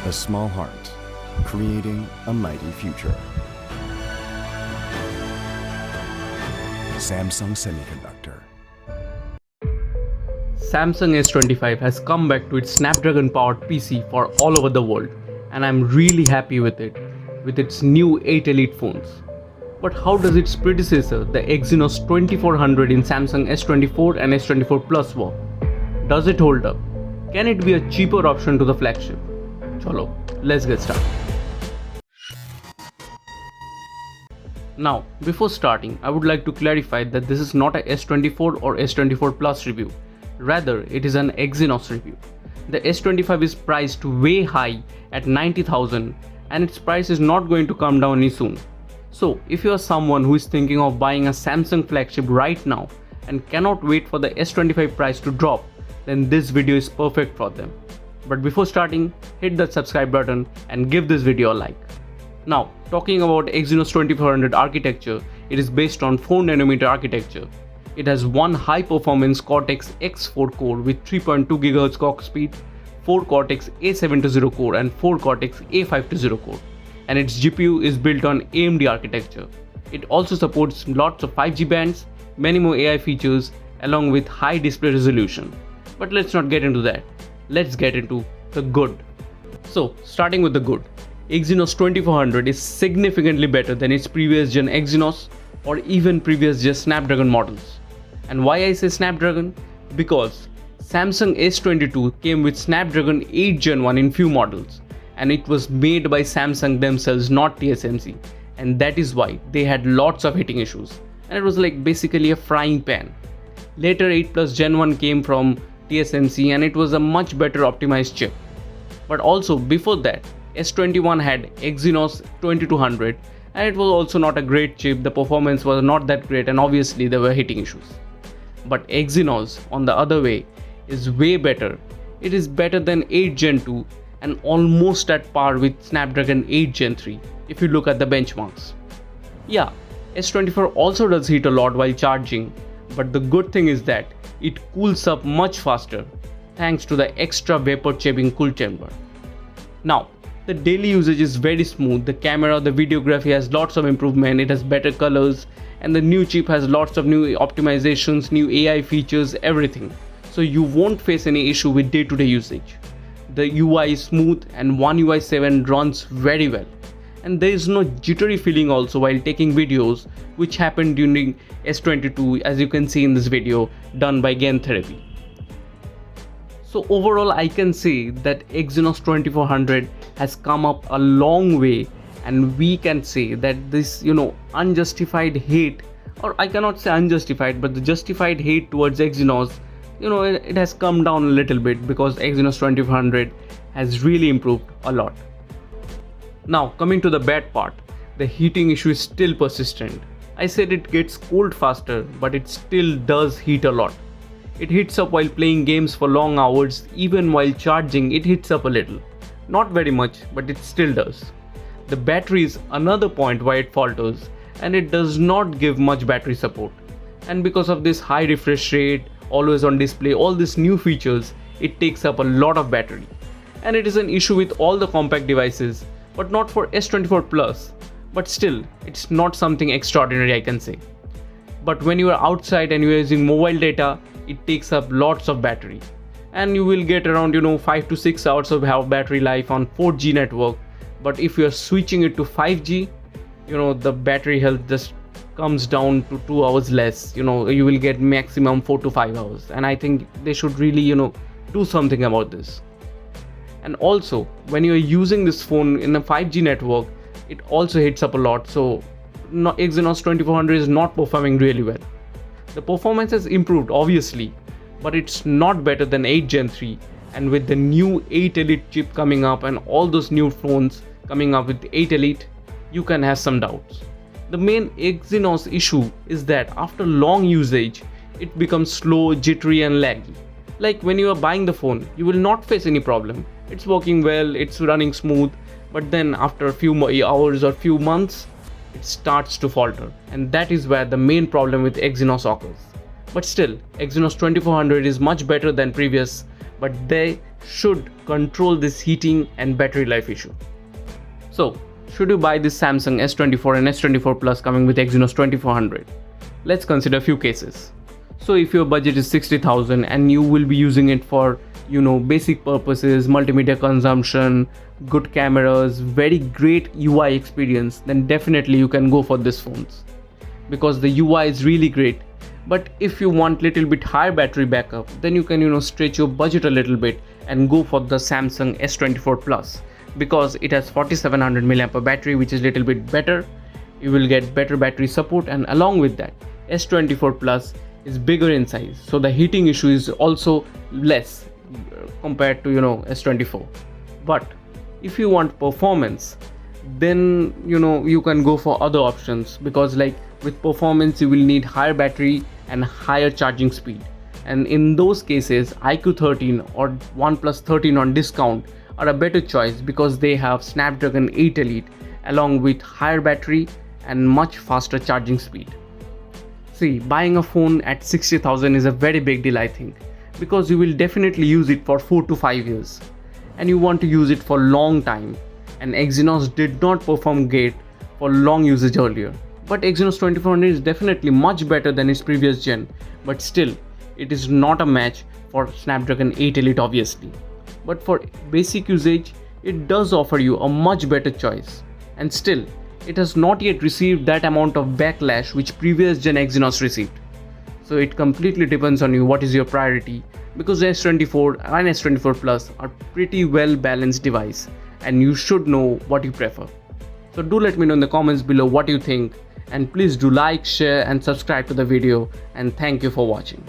A small heart, creating a mighty future. Samsung Semiconductor. Samsung S25 has come back to its Snapdragon-powered PC for all over the world, and I'm really happy with it, with its new 8 Elite phones. But how does its predecessor, the Exynos 2400 in Samsung S24 and S24 Plus work? Does it hold up? Can it be a cheaper option to the flagship? Chalo, let's get started. Now, before starting, I would like to clarify that this is not a S24 or S24 Plus review. Rather, it is an Exynos review. The S25 is priced way high at 90,000 and its price is not going to come down any soon. So, if you are someone who is thinking of buying a Samsung flagship right now and cannot wait for the S25 price to drop, then this video is perfect for them. But before starting, hit that subscribe button and give this video a like. Now, talking about Exynos 2400 architecture, it is based on 4nm architecture. It has one high-performance Cortex-X4 core with 3.2 GHz clock speed, 4 Cortex-A720 core and 4 Cortex-A520 core. And its GPU is built on AMD architecture. It also supports lots of 5G bands, many more AI features, along with high display resolution. But let's not get into that. Let's get into the good. So, starting with the good. Exynos 2400 is significantly better than its previous gen Exynos or even previous gen Snapdragon models. And why I say Snapdragon? Because Samsung S22 came with Snapdragon 8 Gen 1 in few models, and it was made by Samsung themselves, not TSMC, and that is why they had lots of heating issues, and it was like basically a frying pan. Later 8 Plus Gen 1 came from TSMC and it was a much better optimized chip. But also before that, S21 had Exynos 2200 and it was also not a great chip, the performance was not that great and obviously there were heating issues. But Exynos, on the other way, is way better. It is better than 8 Gen 2 and almost at par with Snapdragon 8 Gen 3 if you look at the benchmarks. Yeah, S24 also does heat a lot while charging, but the good thing is that it cools up much faster thanks to the extra vapor chamber cool chamber. Now, the daily usage is very smooth. The camera, the videography has lots of improvement, it has better colors, and the new chip has lots of new optimizations, new AI features, everything. So you won't face any issue with day-to-day usage. The UI is smooth and One UI 7 runs very well. And there is no jittery feeling also while taking videos, which happened during S22, as you can see in this video done by Gain Therapy. So overall, I can say that Exynos 2400 has come up a long way, and we can say that this, unjustified hate, or I cannot say unjustified, but the justified hate towards Exynos, it has come down a little bit because Exynos 2400 has really improved a lot. Now, coming to the bad part, the heating issue is still persistent. I said it gets cold faster, but it still does heat a lot. It heats up while playing games for long hours, even while charging it heats up a little. Not very much, but it still does. The battery is another point why it falters, and it does not give much battery support. And because of this high refresh rate, always on display, all these new features, it takes up a lot of battery. And it is an issue with all the compact devices, but not for S24 Plus. But still, it's not something extraordinary, I can say. But when you are outside and you are using mobile data, it takes up lots of battery. And you will get around 5 to 6 hours of battery life on 4G network. But if you are switching it to 5G, the battery health just comes down to 2 hours less. You will get maximum 4 to 5 hours. And I think they should really, do something about this. And also, when you are using this phone in a 5G network, it also heats up a lot. So Exynos 2400 is not performing really well. The performance has improved obviously, but it's not better than 8 Gen 3, and with the new 8 Elite chip coming up and all those new phones coming up with 8 Elite, you can have some doubts. The main Exynos issue is that after long usage, it becomes slow, jittery and laggy. Like when you are buying the phone, you will not face any problem. It's working well, it's running smooth, but then after a few hours or few months, it starts to falter, and that is where the main problem with Exynos occurs. But still, Exynos 2400 is much better than previous, but they should control this heating and battery life issue. So, should you buy this Samsung S24 and S24 Plus coming with Exynos 2400? Let's consider a few cases. So if your budget is 60,000 and you will be using it for, basic purposes, multimedia consumption, good cameras, very great UI experience, then definitely you can go for this phones because the UI is really great. But if you want little bit higher battery backup, then you can stretch your budget a little bit and go for the Samsung S24 Plus because it has 4700 mAh battery, which is little bit better. You will get better battery support, and along with that, S24 Plus is bigger in size, so the heating issue is also less compared to S24. But if you want performance, then you can go for other options, because like with performance you will need higher battery and higher charging speed, and in those cases iQOO 13 or OnePlus 13 on discount are a better choice because they have Snapdragon 8 Elite along with higher battery and much faster charging speed. See, buying a phone at 60,000 is a very big deal, I think, because you will definitely use it for 4 to 5 years and you want to use it for long time, and Exynos did not perform great for long usage earlier. But Exynos 2400 is definitely much better than its previous gen, but still it is not a match for Snapdragon 8 Elite obviously. But for basic usage it does offer you a much better choice, and still it has not yet received that amount of backlash which previous gen Exynos received. So it completely depends on you what is your priority, because the S24 and S24 Plus are pretty well balanced device and you should know what you prefer. So do let me know in the comments below what you think, and please do like, share and subscribe to the video, and thank you for watching.